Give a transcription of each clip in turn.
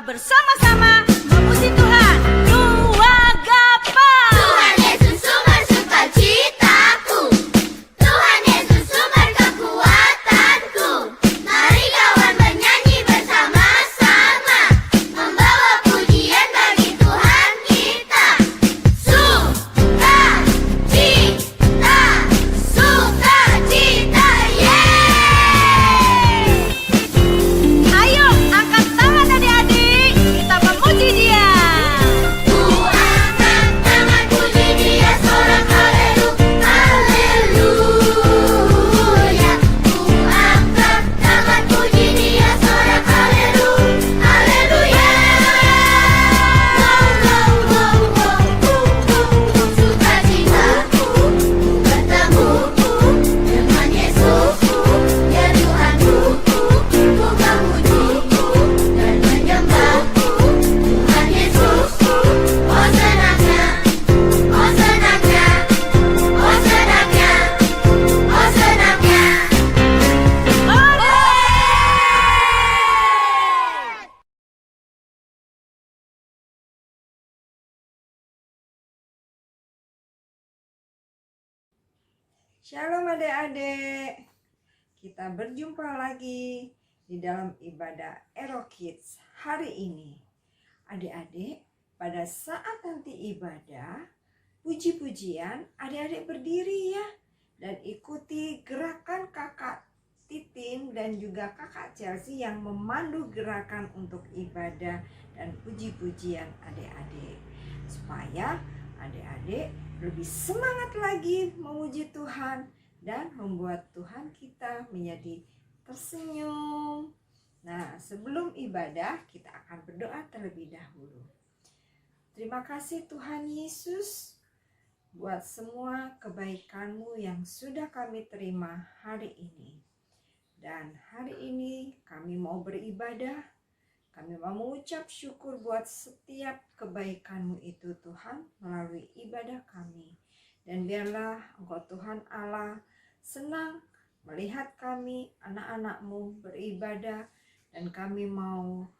bersama-sama memuji Tuhan. Nuwagapa. Tuhan Yesus sumber sukacitaku, Tuhan Yesus sumber kekuatanku. Mari kawan menyanyi bersama-sama, membawa pujian bagi Tuhan kita. Sukacita, sukacita, yeay! Ayo angkat tangan adik-adik, kita memuji Dia. Ku angkat tangan puji Dia, sorak haleluya, haleluya. Ku angkat tangan puji Dia, sorak haleluya, haleluya. Sukacitaku bertemuku dengan Yesusku, ya Tuhanku. Ku memujiku dan menyembahku Tuhan Yesusku. Oh senangnya, oh senangnya, oh senangnya, oh senangnya. Shalom adik-adik, kita berjumpa lagi di dalam ibadah Ero Kids hari ini. Adik-adik, pada saat nanti ibadah, puji-pujian, adik-adik berdiri ya. Dan ikuti gerakan kakak Titin dan juga kakak Chelsea yang memandu gerakan untuk ibadah dan puji-pujian adik-adik. Supaya adik-adik lebih semangat lagi memuji Tuhan dan membuat Tuhan kita menjadi tersenyum. Nah, sebelum ibadah kita akan berdoa terlebih dahulu. Terima kasih Tuhan Yesus buat semua kebaikan-Mu yang sudah kami terima hari ini. Dan hari ini kami mau beribadah. Kami mau mengucap syukur buat setiap kebaikan-Mu itu Tuhan melalui ibadah kami. Dan biarlah Engkau Tuhan Allah senang melihat kami anak-anak-Mu beribadah. Dan kami mau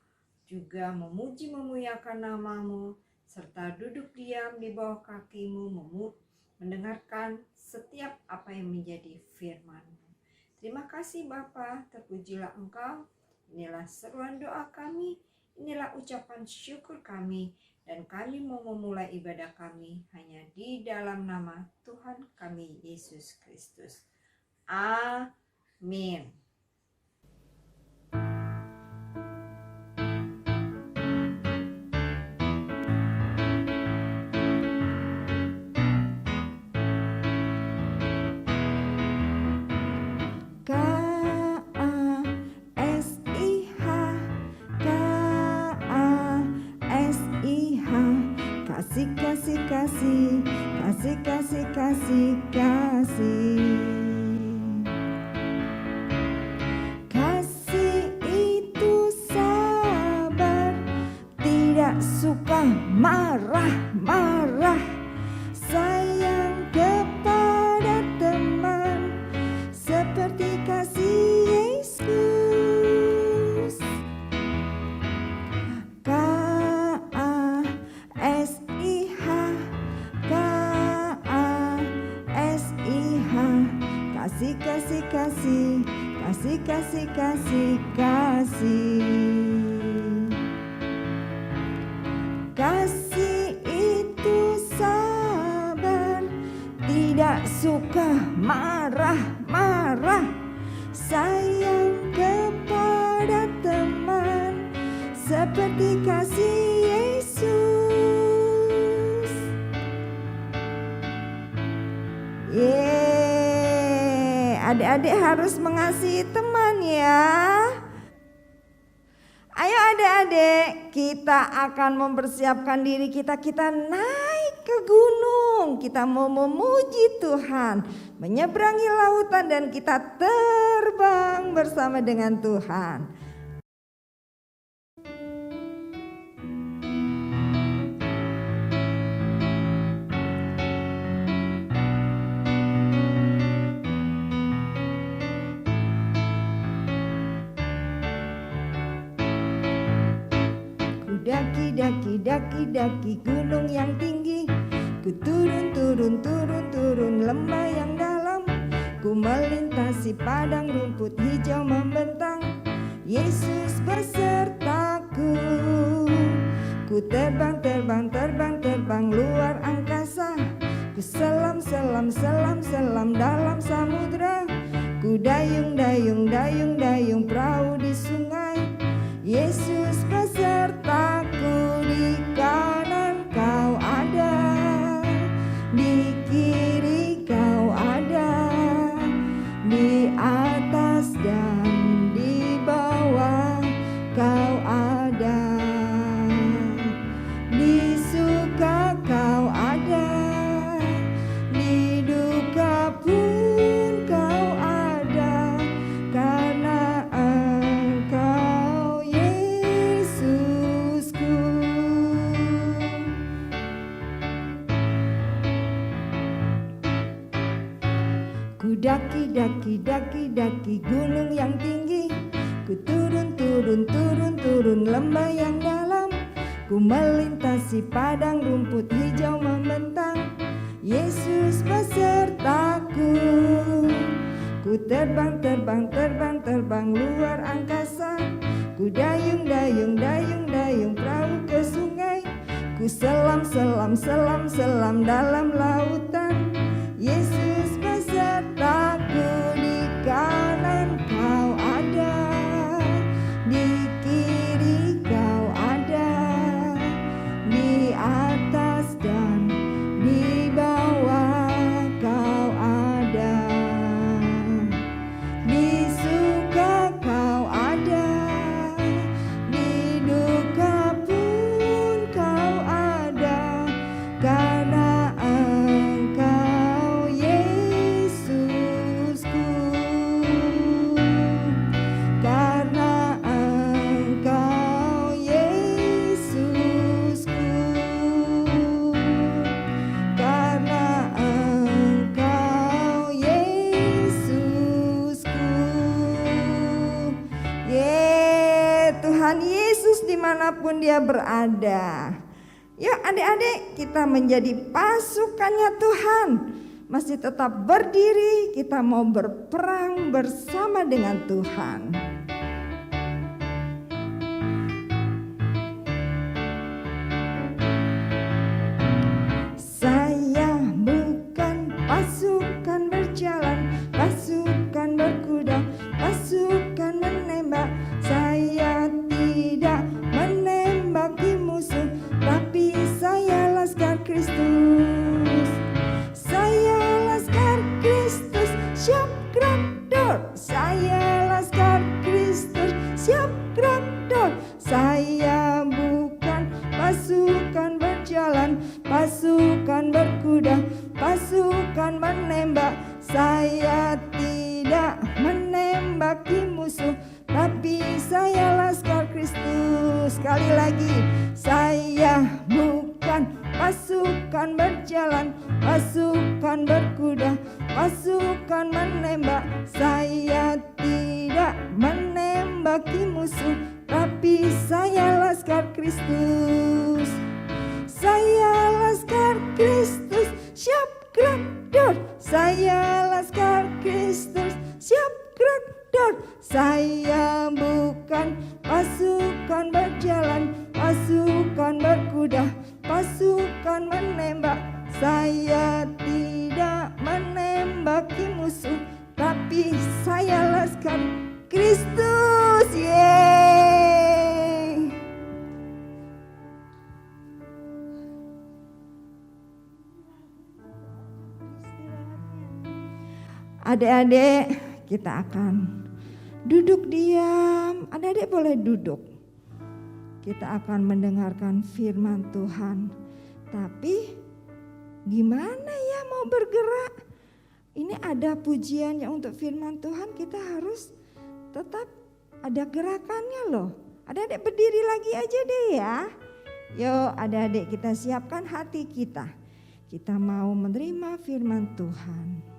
juga memuji memuliakan nama-Mu serta duduk diam di bawah kaki-Mu mendengarkan setiap apa yang menjadi firman-Mu. Terima kasih Bapa, terpujilah Engkau. Inilah seruan doa kami, inilah ucapan syukur kami, dan kami mau memulai ibadah kami hanya di dalam nama Tuhan kami Yesus Kristus. Amin. Kasih itu sabar, tidak suka marah-marah, sayang kepada teman seperti kasih Yesus. Kasih itu sabar, tidak suka marah-marah, sayang kepada teman seperti kasih Yesus. Adik-adik harus mengasihi teman ya. Ayo adik-adik, kita akan mempersiapkan diri kita naik ke gunung. Kita mau memuji Tuhan, menyeberangi lautan dan kita terbang bersama dengan Tuhan. daki gunung yang tinggi. Ku turun lembah yang dalam. Ku melintasi padang rumput hijau membentang. Yesus besertaku. Ku terbang luar angkasa. Ku selam dalam samudra. Ku dayung perahu di sungai. Yesus besertaku, di kanan kau ada, di kiri kau ada, di atas dan di bawah kau ada, di suka kau ada, di duka pun kau ada, karena Engkau Yesusku. Ku daki gunung yang tinggi. Ku turun lembah yang dalam. Ku melintasi padang rumput hijau membentang. Yesus besertaku. Ku terbang luar angkasa. Ku dayung perahu ke sungai. Ku selam dalam lautan. Yesus besertaku, di kanan kau ada, di kiri kau ada, di atas dan di bawah kau ada, di suka kau ada, di duka pun kau ada, karena Engkau Yesusku, karena Engkau Yesusku, karena Engkau Yesusku. Tuhan Yesus dimanapun dia berada. Yuk adik-adik, kita menjadi pasukannya Tuhan. Masih tetap berdiri, kita mau berperang bersama dengan Tuhan. Saya bukan pasukan berjalan, pasukan berkuda, pasukan menembak. Saya tidak menembaki musuh, tapi saya laskar Kristus. Saya laskar Kristus, siap gerak dor. Saya laskar Kristus, siap gerak dor. Saya bukan pasukan berjalan, pasukan berkuda, pasukan menembak. Saya tidak menembaki musuh, tapi saya laskar Kristus. Sekali lagi, saya bukan pasukan berjalan, pasukan berkuda, pasukan menembak. Saya tidak menembaki musuh, tapi saya laskar Kristus. Saya laskar Kristus, siap gerak dor. Saya laskar Kristus, siap gerak dor. Saya bukan pasukan berjalan, pasukan berkuda, pasukan menembak. Saya tidak menembaki musuh, tapi saya laskar Kristus. Yeay! Adik-adik, kita akan duduk diam. Adik-adik boleh duduk. Kita akan mendengarkan firman Tuhan. Tapi gimana ya mau bergerak? Ini ada pujian yang untuk firman Tuhan, kita harus tetap ada gerakannya loh. Adik-adik berdiri lagi aja deh ya. Yuk adik-adik, kita siapkan hati kita. Kita mau menerima firman Tuhan.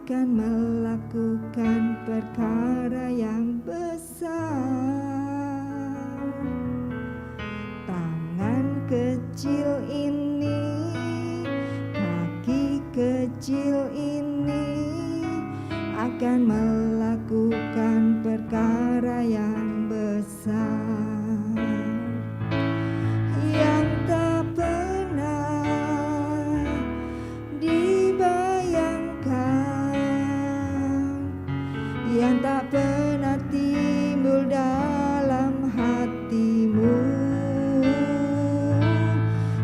akan melakukan perkara yang besar. Tangan kecil ini, kaki kecil ini akan melakukan perkara yang besar yang tak pernah dibayangkan, yang tak pernah timbul dalam hatimu.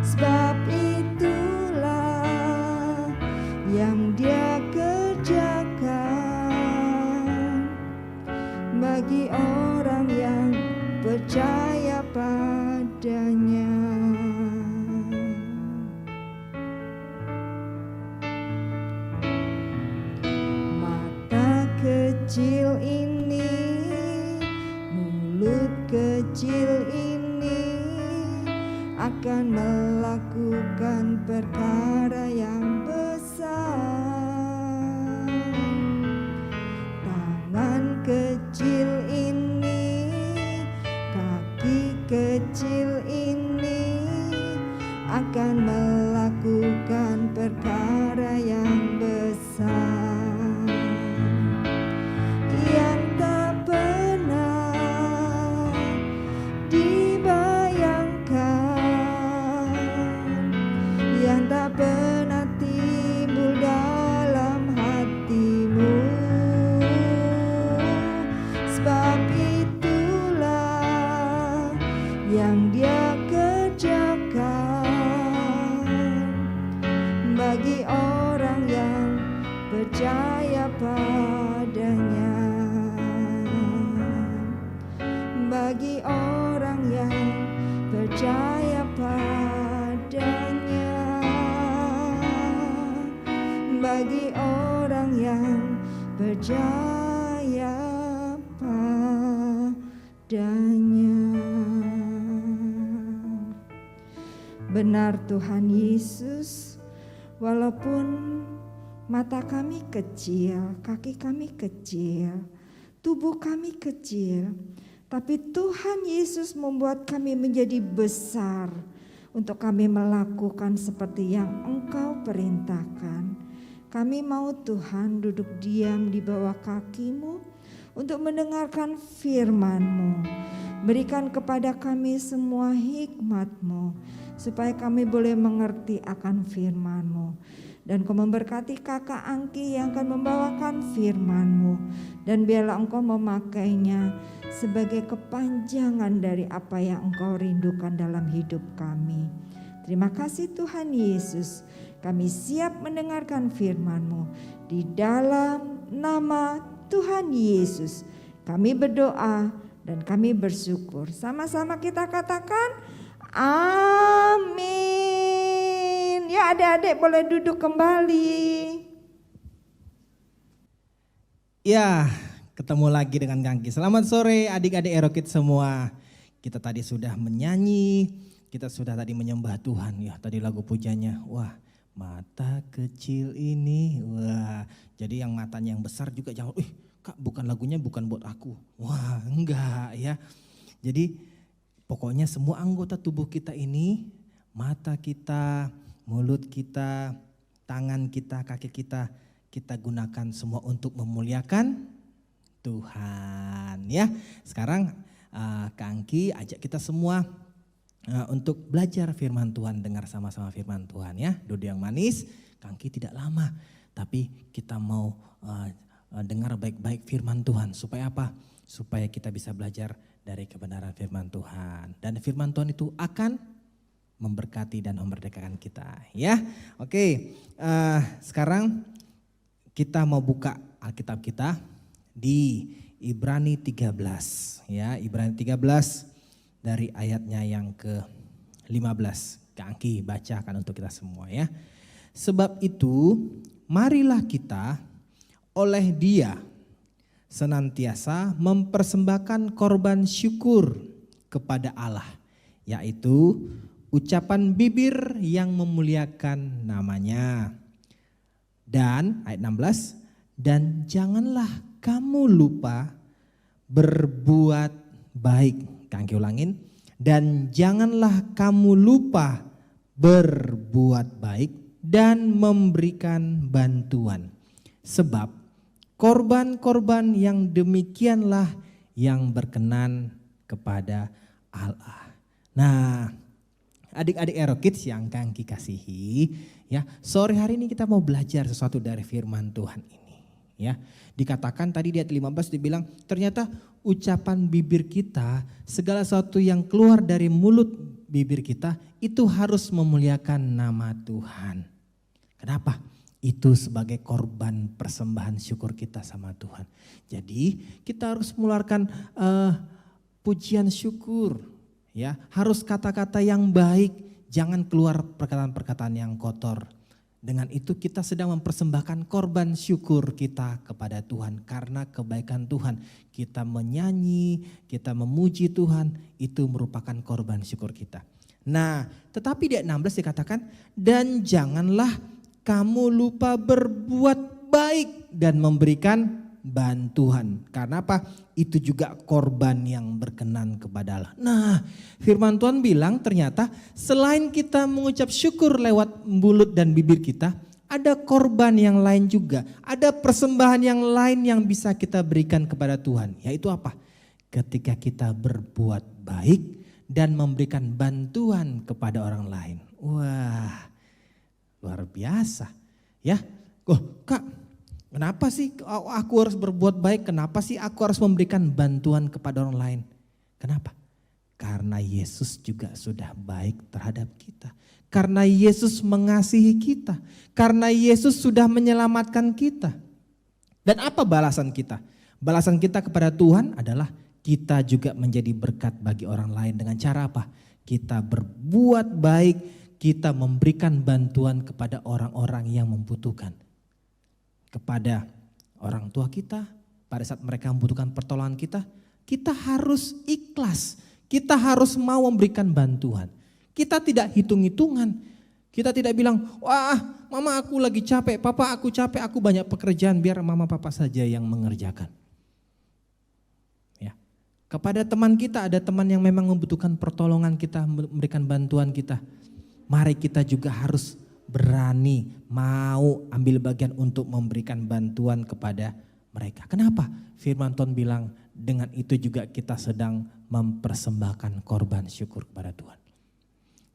Sebab itulah yang Dia kerjakan bagi orang yang percaya padanya. Mata kecil ini, mulut kecil ini akan melakukan perkara yang besar. Tangan kecil ini, kaki kecil ini akan melakukan perkara yang besar yang tak pernah dibayangkan, yang tak pernah timbul dalam hatimu. Sebab itulah yang Dia kerjakan bagi orang yang percaya padanya, bagi orang yang percaya padanya, bagi orang yang percaya padanya. Benar Tuhan Yesus, walaupun mata kami kecil, kaki kami kecil, tubuh kami kecil, tapi Tuhan Yesus membuat kami menjadi besar untuk kami melakukan seperti yang Engkau perintahkan. Kami mau Tuhan duduk diam di bawah kaki-Mu untuk mendengarkan firman-Mu. Berikan kepada kami semua hikmat-Mu supaya kami boleh mengerti akan firman-Mu. Dan Kau memberkati kakak Angki yang akan membawakan firman-Mu. Dan biarlah Engkau memakainya sebagai kepanjangan dari apa yang Engkau rindukan dalam hidup kami. Terima kasih Tuhan Yesus. Kami siap mendengarkan firman-Mu. Di dalam nama Tuhan Yesus kami berdoa dan kami bersyukur. Sama-sama kita katakan amin. Ya, adik-adik boleh duduk kembali. Ya, ketemu lagi dengan Kangki. Selamat sore adik-adik Erokid semua. Kita tadi sudah menyanyi, kita sudah tadi menyembah Tuhan. Ya, tadi lagu pujanya. Wah, mata kecil ini. Wah, jadi yang matanya yang besar juga jangan, Kak, bukan lagunya bukan buat aku. Wah, enggak ya. Jadi pokoknya semua anggota tubuh kita ini, mata kita, mulut kita, tangan kita, kaki kita gunakan semua untuk memuliakan Tuhan ya. Sekarang Kak Angki ajak kita semua untuk belajar firman Tuhan, dengar sama-sama firman Tuhan ya. Duduk yang manis, Kak Angki tidak lama, tapi kita mau dengar baik-baik firman Tuhan. Supaya apa? Supaya kita bisa belajar dari kebenaran firman Tuhan. Dan firman Tuhan itu akan memberkati dan memerdekakan kita ya. Oke, sekarang kita mau buka Alkitab kita di Ibrani 13 ya. Ibrani 13 dari ayatnya yang ke-15. Kak Angki bacakan untuk kita semua ya. Sebab itu marilah kita oleh Dia senantiasa mempersembahkan korban syukur kepada Allah, yaitu ucapan bibir yang memuliakan namanya. Dan ayat 16, dan janganlah kamu lupa berbuat baik. Kangki ulangin. Dan janganlah kamu lupa berbuat baik dan memberikan bantuan. Sebab korban-korban yang demikianlah yang berkenan kepada Allah. Nah, adik-adik Erokids yang Kangki kasihi, ya, sore hari ini kita mau belajar sesuatu dari firman Tuhan ini. Ya, dikatakan tadi di ayat 15 dibilang ternyata ucapan bibir kita, segala sesuatu yang keluar dari mulut bibir kita itu harus memuliakan nama Tuhan. Kenapa? Itu sebagai korban persembahan syukur kita sama Tuhan. Jadi kita harus mengeluarkan pujian syukur, ya, harus kata-kata yang baik, jangan keluar perkataan-perkataan yang kotor. Dengan itu kita sedang mempersembahkan korban syukur kita kepada Tuhan. Karena kebaikan Tuhan, kita menyanyi, kita memuji Tuhan, itu merupakan korban syukur kita. Nah, tetapi di ayat 16 dikatakan, dan janganlah kamu lupa berbuat baik dan memberikan bantuan. Karena apa? Itu juga korban yang berkenan kepada Allah. Nah, firman Tuhan bilang ternyata selain kita mengucap syukur lewat mulut dan bibir kita, ada korban yang lain juga. Ada persembahan yang lain yang bisa kita berikan kepada Tuhan. Yaitu apa? Ketika kita berbuat baik dan memberikan bantuan kepada orang lain. Wah, luar biasa. Ya, Kak, kenapa sih aku harus berbuat baik? Kenapa sih aku harus memberikan bantuan kepada orang lain? Kenapa? Karena Yesus juga sudah baik terhadap kita. Karena Yesus mengasihi kita. Karena Yesus sudah menyelamatkan kita. Dan apa balasan kita? Balasan kita kepada Tuhan adalah kita juga menjadi berkat bagi orang lain. Dengan cara apa? Kita berbuat baik, kita memberikan bantuan kepada orang-orang yang membutuhkan. Kepada orang tua kita, pada saat mereka membutuhkan pertolongan kita harus ikhlas, kita harus mau memberikan bantuan. Kita tidak hitung-hitungan, kita tidak bilang, wah mama aku lagi capek, papa aku capek, aku banyak pekerjaan, biar mama papa saja yang mengerjakan. Ya. Kepada teman kita, ada teman yang memang membutuhkan pertolongan kita, memberikan bantuan kita. Mari kita juga harus berani mau ambil bagian untuk memberikan bantuan kepada mereka. Kenapa? Firman Tuhan bilang dengan itu juga kita sedang mempersembahkan korban syukur kepada Tuhan.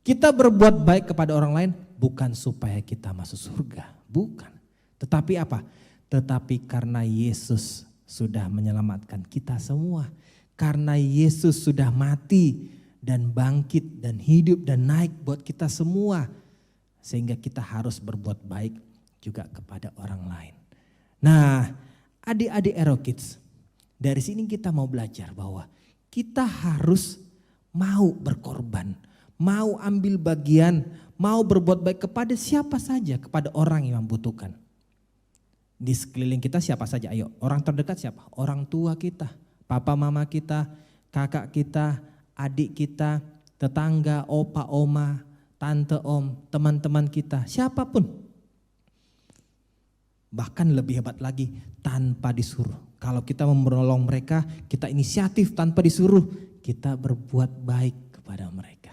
Kita berbuat baik kepada orang lain bukan supaya kita masuk surga, bukan. Tetapi apa? Tetapi karena Yesus sudah menyelamatkan kita semua. Karena Yesus sudah mati dan bangkit dan hidup dan naik buat kita semua. Sehingga kita harus berbuat baik juga kepada orang lain. Nah, adik-adik Erokids, dari sini kita mau belajar bahwa kita harus mau berkorban, mau ambil bagian, mau berbuat baik kepada siapa saja, kepada orang yang membutuhkan. Di sekeliling kita siapa saja? Ayo, orang terdekat siapa? Orang tua kita, papa mama kita, kakak kita, adik kita, tetangga, opa, oma, tante, om, teman-teman kita, siapapun. Bahkan lebih hebat lagi, tanpa disuruh. Kalau kita menolong mereka, kita inisiatif tanpa disuruh, kita berbuat baik kepada mereka.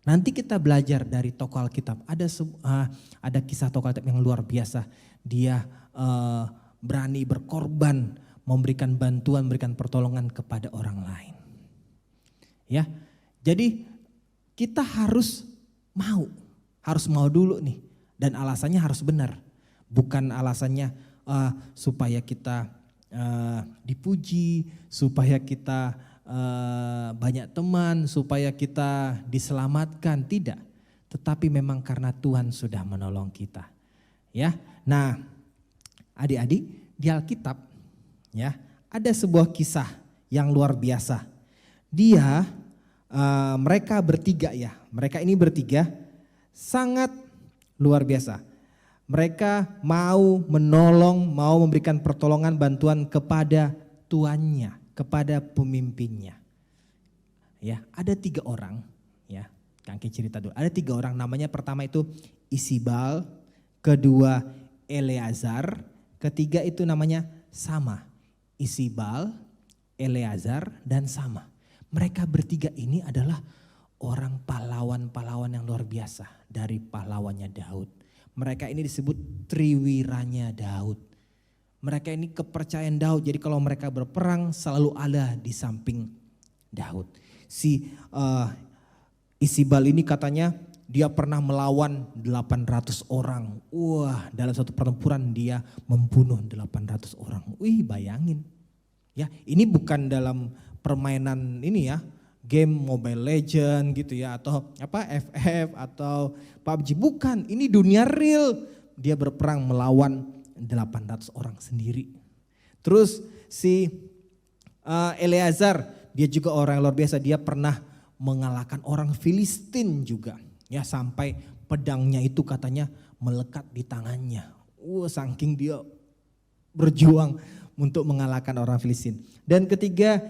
Nanti kita belajar dari tokoh Alkitab, ada kisah tokoh Alkitab yang luar biasa. Dia berani berkorban, memberikan bantuan, memberikan pertolongan kepada orang lain. Ya, jadi kita harus mau dulu nih, dan alasannya harus benar, bukan alasannya supaya kita dipuji, supaya kita banyak teman, supaya kita diselamatkan, tidak. Tetapi memang karena Tuhan sudah menolong kita. Ya, nah adik-adik di Alkitab ya ada sebuah kisah yang luar biasa. Mereka bertiga ya, mereka ini bertiga sangat luar biasa. Mereka mau menolong, mau memberikan pertolongan, bantuan kepada tuannya, kepada pemimpinnya. Ya, ada 3 orang, ya, Kangki cerita dulu. Ada 3 orang, namanya pertama itu Isibal, kedua Eleazar, ketiga itu namanya Sama. Isibal, Eleazar, dan Sama. Mereka bertiga ini adalah orang pahlawan-pahlawan yang luar biasa dari pahlawannya Daud. Mereka ini disebut triwiranya Daud. Mereka ini kepercayaan Daud, jadi kalau mereka berperang selalu ada di samping Daud. Si Isibal ini katanya dia pernah melawan 800 orang. Wah, dalam satu pertempuran dia membunuh 800 orang. Wih, bayangin. Ya, ini bukan dalam permainan ini ya, game Mobile Legend gitu ya, atau apa FF atau PUBG, bukan. Ini dunia real. Dia berperang melawan 800 orang sendiri. Terus si Eleazar, dia juga orang yang luar biasa. Dia pernah mengalahkan orang Filistin juga. Ya, sampai pedangnya itu katanya melekat di tangannya. Saking dia berjuang untuk mengalahkan orang Filistin. Dan ketiga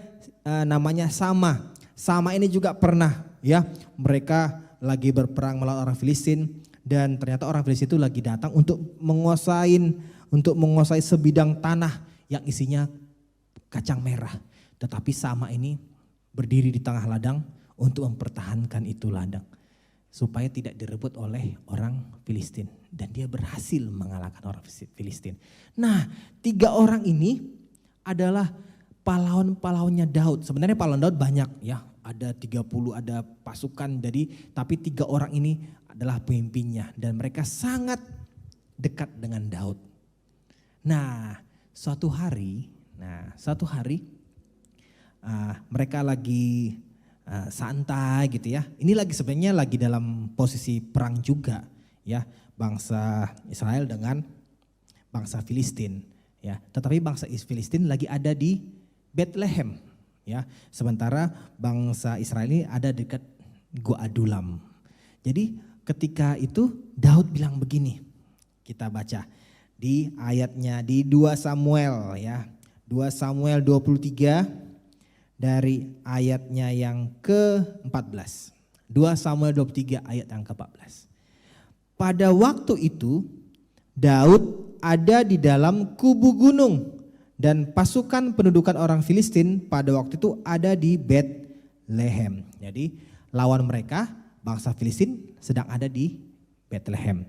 namanya Sama. Sama ini juga pernah ya, mereka lagi berperang melawan orang Filistin dan ternyata orang Filistin itu lagi datang untuk menguasai sebidang tanah yang isinya kacang merah. Tetapi Sama ini berdiri di tengah ladang untuk mempertahankan itu ladang supaya tidak direbut oleh orang Filistin, dan dia berhasil mengalahkan orang Filistin. Nah, 3 orang ini adalah pahlawan-pahlawannya Daud. Sebenarnya pahlawan Daud banyak ya, ada 30, ada pasukan, tapi 3 orang ini adalah pemimpinnya dan mereka sangat dekat dengan Daud. Nah, suatu hari mereka lagi santai gitu ya. Ini sebenarnya lagi dalam posisi perang juga ya, bangsa Israel dengan bangsa Filistin ya. Tetapi bangsa Filistin lagi ada di Bethlehem ya. Sementara bangsa Israel ini ada dekat Gua Adulam. Jadi ketika itu Daud bilang begini. Kita baca di ayatnya di 2 Samuel ya. 2 Samuel 23 dari ayatnya yang ke-14. 2 Samuel 23 ayat yang ke-14. Pada waktu itu Daud ada di dalam kubu gunung dan pasukan pendudukan orang Filistin pada waktu itu ada di Bethlehem. Jadi lawan mereka bangsa Filistin sedang ada di Bethlehem.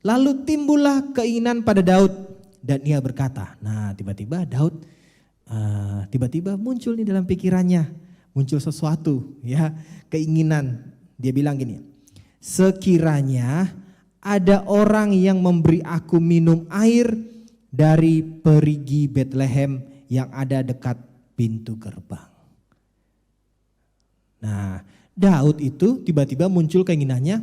Lalu timbullah keinginan pada Daud dan ia berkata, nah tiba-tiba Daud tiba-tiba muncul nih dalam pikirannya, muncul sesuatu ya, keinginan. Dia bilang gini, sekiranya ada orang yang memberi aku minum air dari perigi Bethlehem yang ada dekat pintu gerbang. Nah, Daud itu tiba-tiba muncul keinginannya,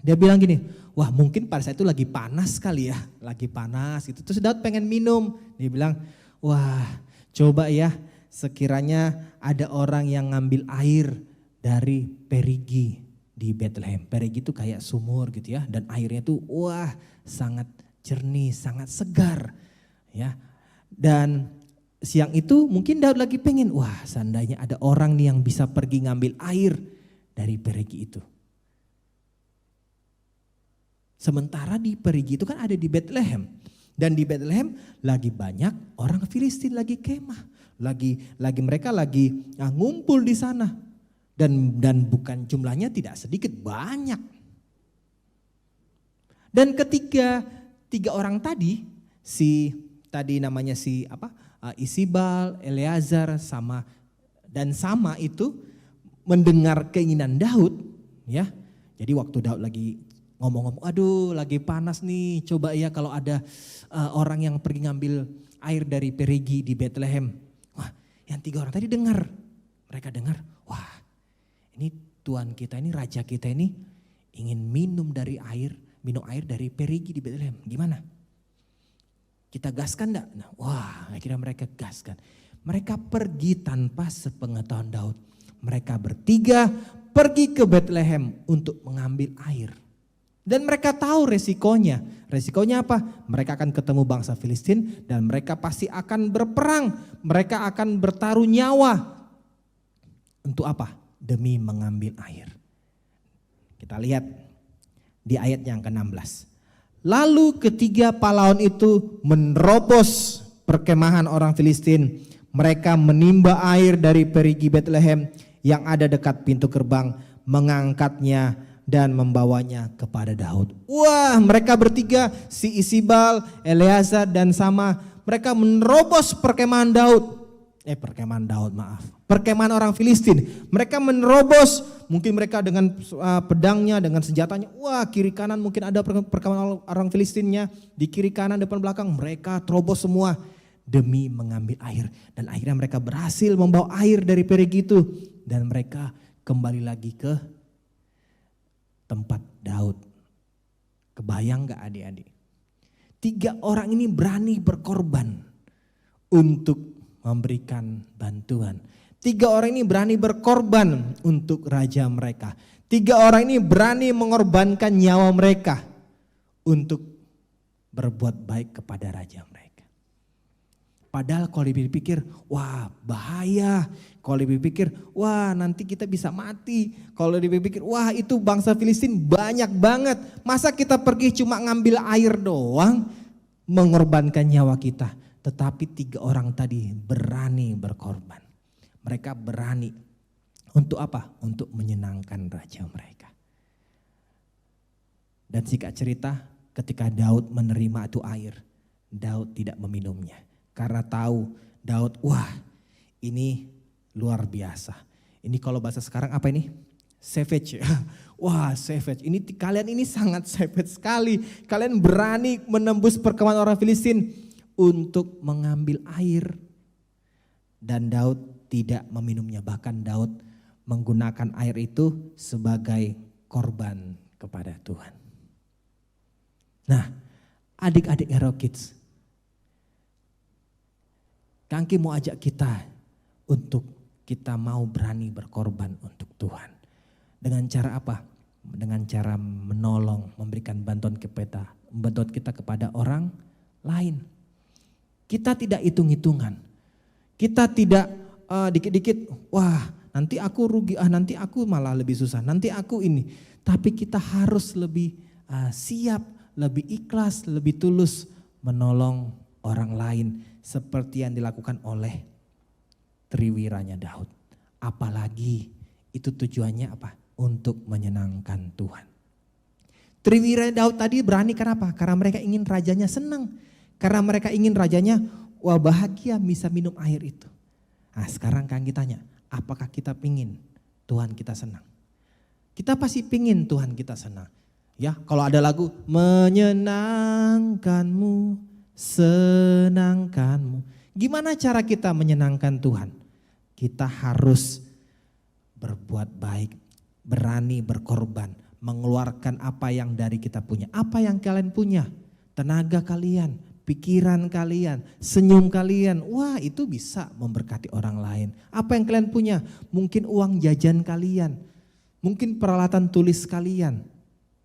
dia bilang gini, wah mungkin pada saat itu lagi panas kali ya, lagi panas gitu. Terus Daud pengen minum, dia bilang, wah coba ya sekiranya ada orang yang ngambil air dari perigi di Bethlehem. Perigi itu kayak sumur gitu ya, dan airnya tuh wah sangat jernih, sangat segar ya. Dan siang itu mungkin Daud lagi pengen, wah seandainya ada orang nih yang bisa pergi ngambil air dari perigi itu. Sementara di perigi itu kan ada di Bethlehem. Dan di Bethlehem lagi banyak orang Filistin lagi kemah. Mereka lagi ngumpul di sana. Dan bukan jumlahnya tidak sedikit, banyak. Dan ketika 3 orang tadi, namanya Isibal, Eleazar dan Sama itu mendengar keinginan Daud ya. Jadi waktu Daud lagi ngomong-ngomong, aduh lagi panas nih, coba ya kalau ada orang yang pergi ngambil air dari perigi di Bethlehem. Wah, yang 3 orang tadi dengar, mereka dengar, wah ini Tuhan kita ini, Raja kita ini ingin minum air dari perigi di Bethlehem. Gimana? Kita gaskan enggak? Nah, wah akhirnya mereka gaskan. Mereka pergi tanpa sepengetahuan Daud. Mereka bertiga pergi ke Bethlehem untuk mengambil air. Dan mereka tahu resikonya. Resikonya apa? Mereka akan ketemu bangsa Filistin dan mereka pasti akan berperang. Mereka akan bertaruh nyawa. Untuk apa? Demi mengambil air. Kita lihat di ayat yang ke-16. Lalu ketiga pahlawan itu menerobos perkemahan orang Filistin. Mereka menimba air dari perigi Betlehem yang ada dekat pintu gerbang, mengangkatnya dan membawanya kepada Daud. Wah, mereka bertiga, si Isibal, Eleazar dan Sama, mereka menerobos perkemahan perkemahan orang Filistin. Mereka menerobos, mungkin mereka dengan pedangnya, dengan senjatanya. Wah, kiri kanan mungkin ada perkemahan orang Filistinnya, di kiri kanan depan belakang mereka terobos semua demi mengambil air. Dan akhirnya mereka berhasil membawa air dari perigi itu, dan mereka kembali lagi ke tempat Daud. Kebayang gak adik-adik? 3 orang ini berani berkorban untuk memberikan bantuan. 3 orang ini berani berkorban untuk raja mereka. 3 orang ini berani mengorbankan nyawa mereka untuk berbuat baik kepada raja mereka. Padahal kalau dipikir, wah bahaya. Kalau dipikir, wah nanti kita bisa mati. Kalau dipikir, wah itu bangsa Filistin banyak banget. Masa kita pergi cuma ngambil air doang, mengorbankan nyawa kita. Tetapi 3 orang tadi berani berkorban. Mereka berani untuk apa? Untuk menyenangkan raja mereka. Dan singkat cerita, ketika Daud menerima itu air, Daud tidak meminumnya. Karena tahu Daud, wah ini luar biasa. Ini kalau bahasa sekarang apa ini? Savage. Wah savage, kalian ini sangat savage sekali. Kalian berani menembus perkemahan orang Filistin untuk mengambil air. Dan Daud tidak meminumnya, bahkan Daud menggunakan air itu sebagai korban kepada Tuhan. Nah, adik-adik Hero Kids, Kangki mau ajak kita untuk kita mau berani berkorban untuk Tuhan. Dengan cara apa? Dengan cara menolong, memberikan bantuan kita kepada orang lain. Kita tidak hitung-hitungan. Kita tidak dikit-dikit, wah nanti aku rugi, nanti aku malah lebih susah, nanti aku ini. Tapi kita harus lebih siap, lebih ikhlas, lebih tulus menolong orang lain. Seperti yang dilakukan oleh triwiranya Daud. Apalagi itu tujuannya apa? Untuk menyenangkan Tuhan. Triwira Daud tadi berani karena apa? Karena mereka ingin rajanya senang. Karena mereka ingin rajanya wah bahagia bisa minum air itu. Nah sekarang kan kita tanya, apakah kita pingin Tuhan kita senang? Kita pasti pingin Tuhan kita senang. Ya kalau ada lagu menyenangkanmu, senangkanmu. Gimana cara kita menyenangkan Tuhan? Kita harus berbuat baik, berani berkorban, mengeluarkan apa yang dari kita punya. Apa yang kalian punya? Tenaga kalian, pikiran kalian, senyum kalian. Wah itu bisa memberkati orang lain. Apa yang kalian punya? Mungkin uang jajan kalian, mungkin peralatan tulis kalian.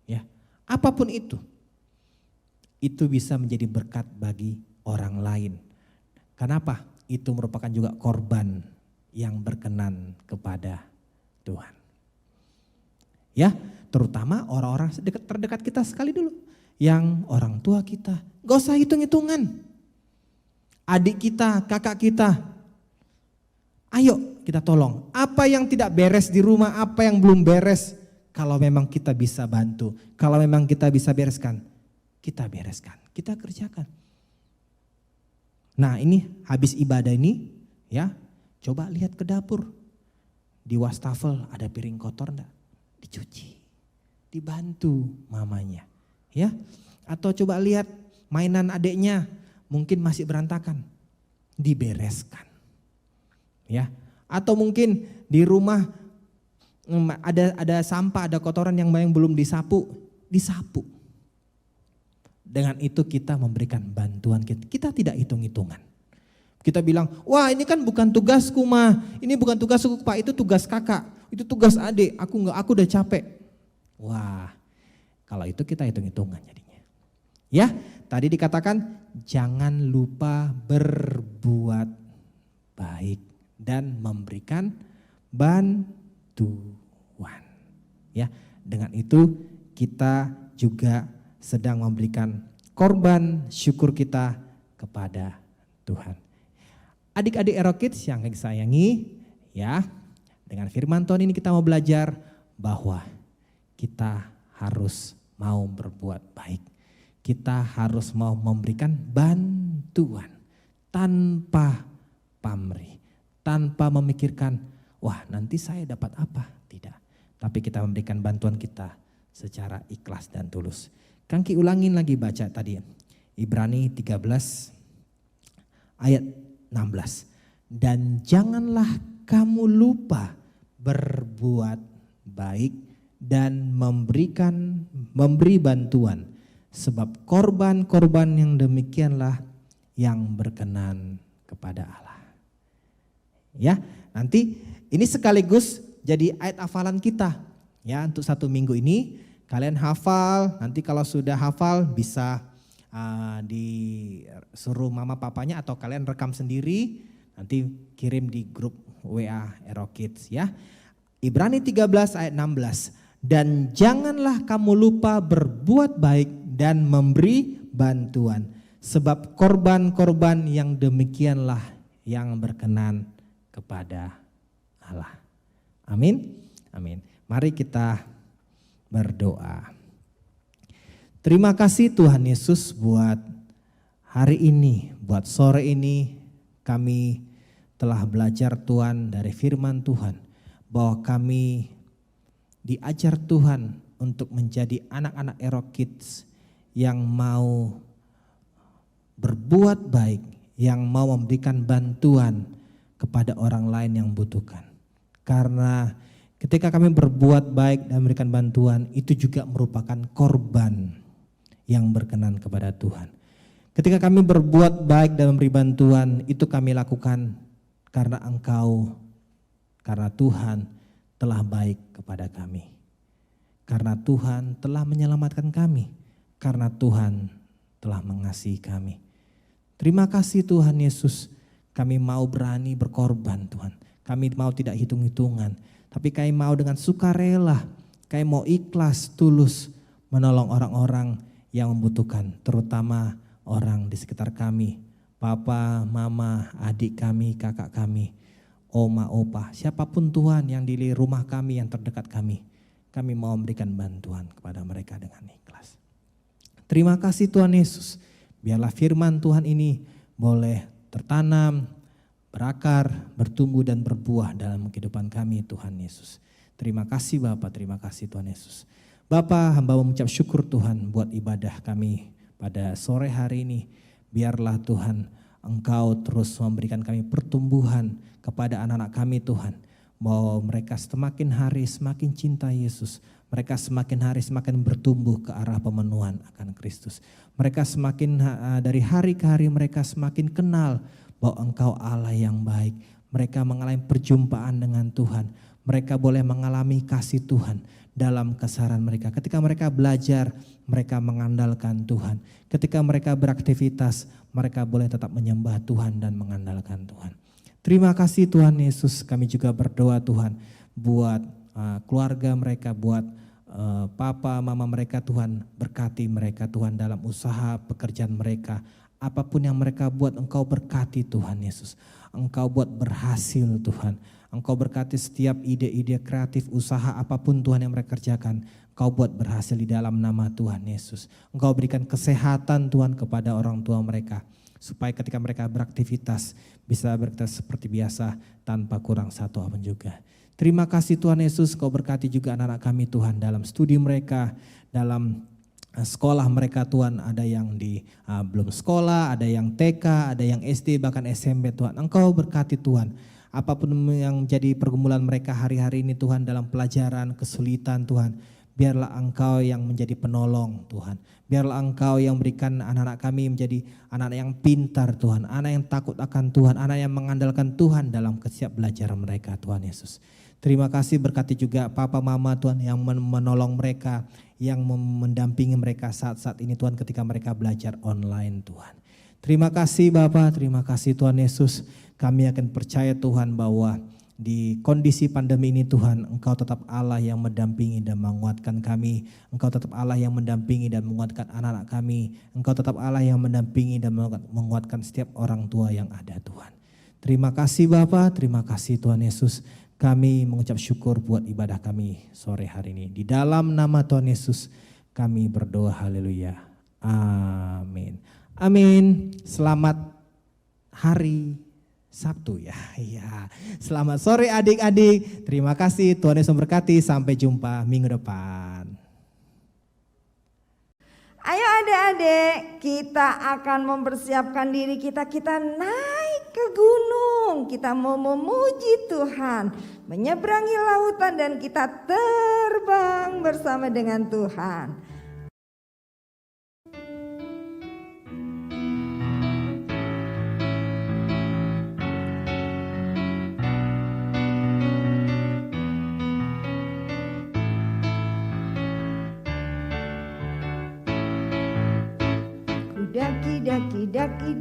Ya, apapun itu bisa menjadi berkat bagi orang lain. Kenapa? Itu merupakan juga korban yang berkenan kepada Tuhan. Ya, terutama orang-orang terdekat kita sekali dulu. Yang orang tua kita, gak usah hitung-hitungan. Adik kita, kakak kita. Ayo kita tolong. Apa yang tidak beres di rumah, apa yang belum beres. Kalau memang kita bisa bantu, kalau memang kita bisa bereskan. Kita bereskan, kita kerjakan. Nah ini habis ibadah ini ya coba lihat ke dapur. Di wastafel ada piring kotor enggak? Dicuci, dibantu mamanya. Ya, atau coba lihat mainan adiknya mungkin masih berantakan, dibereskan. Ya, atau mungkin di rumah ada sampah, ada kotoran yang belum disapu, disapu. Dengan itu kita memberikan bantuan kita tidak hitung-hitungan. Kita bilang, wah ini kan bukan tugasku mah, ini bukan tugasku pak, itu tugas kakak, itu tugas adik, aku udah capek. Wah, kalau itu kita hitung-hitungan jadinya. Ya, tadi dikatakan jangan lupa berbuat baik dan memberikan bantuan. Ya, dengan itu kita juga sedang memberikan korban syukur kita kepada Tuhan. Adik-adik Ero Kids yang kami sayangi, ya, dengan firman Tuhan ini kita mau belajar bahwa kita harus mau berbuat baik. Kita harus mau memberikan bantuan tanpa pamrih, tanpa memikirkan, wah nanti saya dapat apa? Tidak. Tapi kita memberikan bantuan kita secara ikhlas dan tulus. Kangki ulangin lagi baca tadi, Ibrani 13 ayat 16. Dan janganlah kamu lupa berbuat baik dan memberi bantuan, sebab korban-korban yang demikianlah yang berkenan kepada Allah. Ya, nanti ini sekaligus jadi ayat hafalan kita. Ya, untuk 1 minggu ini kalian hafal. Nanti kalau sudah hafal bisa disuruh mama papanya atau kalian rekam sendiri. Nanti kirim di grup WA Ero Kids ya. Ibrani 13 ayat 16. Dan janganlah kamu lupa berbuat baik dan memberi bantuan, sebab korban-korban yang demikianlah yang berkenan kepada Allah. Amin. Amin. Mari kita berdoa. Terima kasih Tuhan Yesus buat hari ini, buat sore ini kami telah belajar Tuhan dari firman Tuhan, bahwa kami diajar Tuhan untuk menjadi anak-anak Ero Kids yang mau berbuat baik, yang mau memberikan bantuan kepada orang lain yang membutuhkan. Karena ketika kami berbuat baik dan memberikan bantuan, itu juga merupakan korban yang berkenan kepada Tuhan. Ketika kami berbuat baik dan memberi bantuan, itu kami lakukan karena Engkau, karena Tuhan telah baik kepada kami. Karena Tuhan telah menyelamatkan kami. Karena Tuhan telah mengasihi kami. Terima kasih Tuhan Yesus, kami mau berani berkorban Tuhan. Kami mau tidak hitung-hitungan, tapi kami mau dengan sukarela, kami mau ikhlas, tulus menolong orang-orang yang membutuhkan, terutama orang di sekitar kami, papa, mama, adik kami, kakak kami, oma, opa, siapapun Tuhan yang di rumah kami, yang terdekat kami mau memberikan bantuan kepada mereka dengan ikhlas. Terima kasih Tuhan Yesus, biarlah firman Tuhan ini boleh tertanam, berakar, bertumbuh dan berbuah dalam kehidupan kami Tuhan Yesus. Terima kasih Bapak, terima kasih Tuhan Yesus. Bapak, hamba mengucap syukur Tuhan buat ibadah kami pada sore hari ini. Biarlah Tuhan Engkau terus memberikan kami pertumbuhan kepada anak-anak kami Tuhan. Bahwa mereka semakin hari semakin cinta Yesus. Mereka semakin hari semakin bertumbuh ke arah pemenuhan akan Kristus. Mereka semakin dari hari ke hari mereka semakin kenal bahwa Engkau Allah yang baik. Mereka mengalami perjumpaan dengan Tuhan. Mereka boleh mengalami kasih Tuhan dalam kesaran mereka. Ketika mereka belajar, mereka mengandalkan Tuhan. Ketika mereka beraktivitas, mereka boleh tetap menyembah Tuhan dan mengandalkan Tuhan. Terima kasih Tuhan Yesus, kami juga berdoa Tuhan buat keluarga mereka, buat papa, mama mereka Tuhan, berkati mereka Tuhan dalam usaha pekerjaan mereka. Apapun yang mereka buat Engkau berkati Tuhan Yesus. Engkau buat berhasil Tuhan. Engkau berkati setiap ide-ide kreatif usaha apapun Tuhan yang mereka kerjakan. Engkau buat berhasil di dalam nama Tuhan Yesus. Engkau berikan kesehatan Tuhan kepada orang tua mereka. Supaya ketika mereka beraktivitas bisa beraktivitas seperti biasa tanpa kurang satu apapun juga. Terima kasih Tuhan Yesus, Engkau berkati juga anak-anak kami Tuhan dalam studi mereka, dalam sekolah mereka Tuhan, ada yang di belum sekolah, ada yang TK, ada yang SD, bahkan SMP Tuhan. Engkau berkati Tuhan, apapun yang jadi pergumulan mereka hari-hari ini Tuhan dalam pelajaran, kesulitan Tuhan. Biarlah Engkau yang menjadi penolong Tuhan. Biarlah Engkau yang berikan anak-anak kami menjadi anak-anak yang pintar Tuhan. Anak yang takut akan Tuhan, anak yang mengandalkan Tuhan dalam setiap belajar mereka Tuhan Yesus. Terima kasih berkati juga papa mama Tuhan yang menolong mereka, yang mendampingi mereka saat-saat ini Tuhan ketika mereka belajar online Tuhan. Terima kasih Bapa, terima kasih Tuhan Yesus. Kami akan percaya Tuhan bahwa di kondisi pandemi ini Tuhan, Engkau tetap Allah yang mendampingi dan menguatkan kami. Engkau tetap Allah yang mendampingi dan menguatkan anak-anak kami. Engkau tetap Allah yang mendampingi dan menguatkan setiap orang tua yang ada Tuhan. Terima kasih Bapa, terima kasih Tuhan Yesus. Kami mengucap syukur buat ibadah kami sore hari ini. Di dalam nama Tuhan Yesus kami berdoa, haleluya. Amin. Amin. Selamat hari Sabtu ya. Iya. Selamat sore adik-adik. Terima kasih, Tuhan Yesus memberkati. Sampai jumpa minggu depan. Ayo adik-adik, kita akan mempersiapkan diri kita naik ke gunung. Kita mau memuji Tuhan, menyeberangi lautan dan kita terbang bersama dengan Tuhan.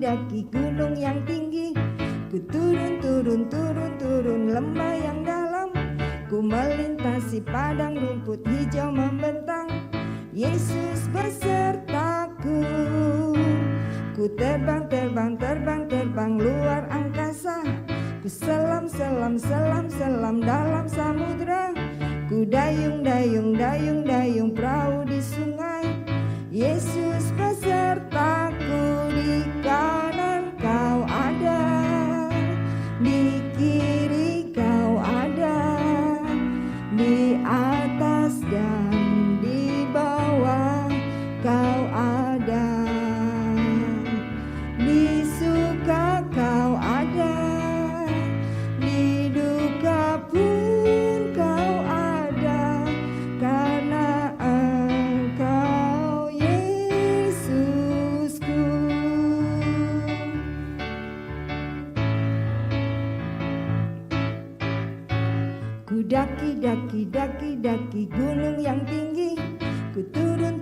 Daki gunung yang tinggi, ku turun lembah yang dalam, ku melintasi padang rumput hijau membentang. Yesus besertaku, ku terbang luar angkasa, ku selam dalam samudra, ku dayung perahu di sungai. Yesus besertaku, di kanan kau ada, di kiri kau ada, di atas dan di bawah kau ada, di suka kau ada, di duka pun kau ada, karena Engkau Yesusku. Ku daki gunung yang tinggi, ku turun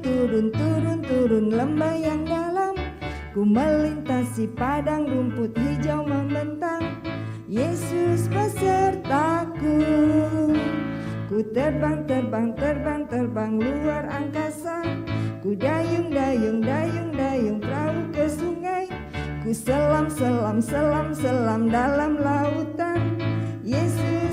lembah yang dalam, ku melintasi padang rumput hijau membentang. Yesus besertaku, ku terbang luar angkasa, ku dayung perahu ke sungai, ku selam dalam lautan. Yesus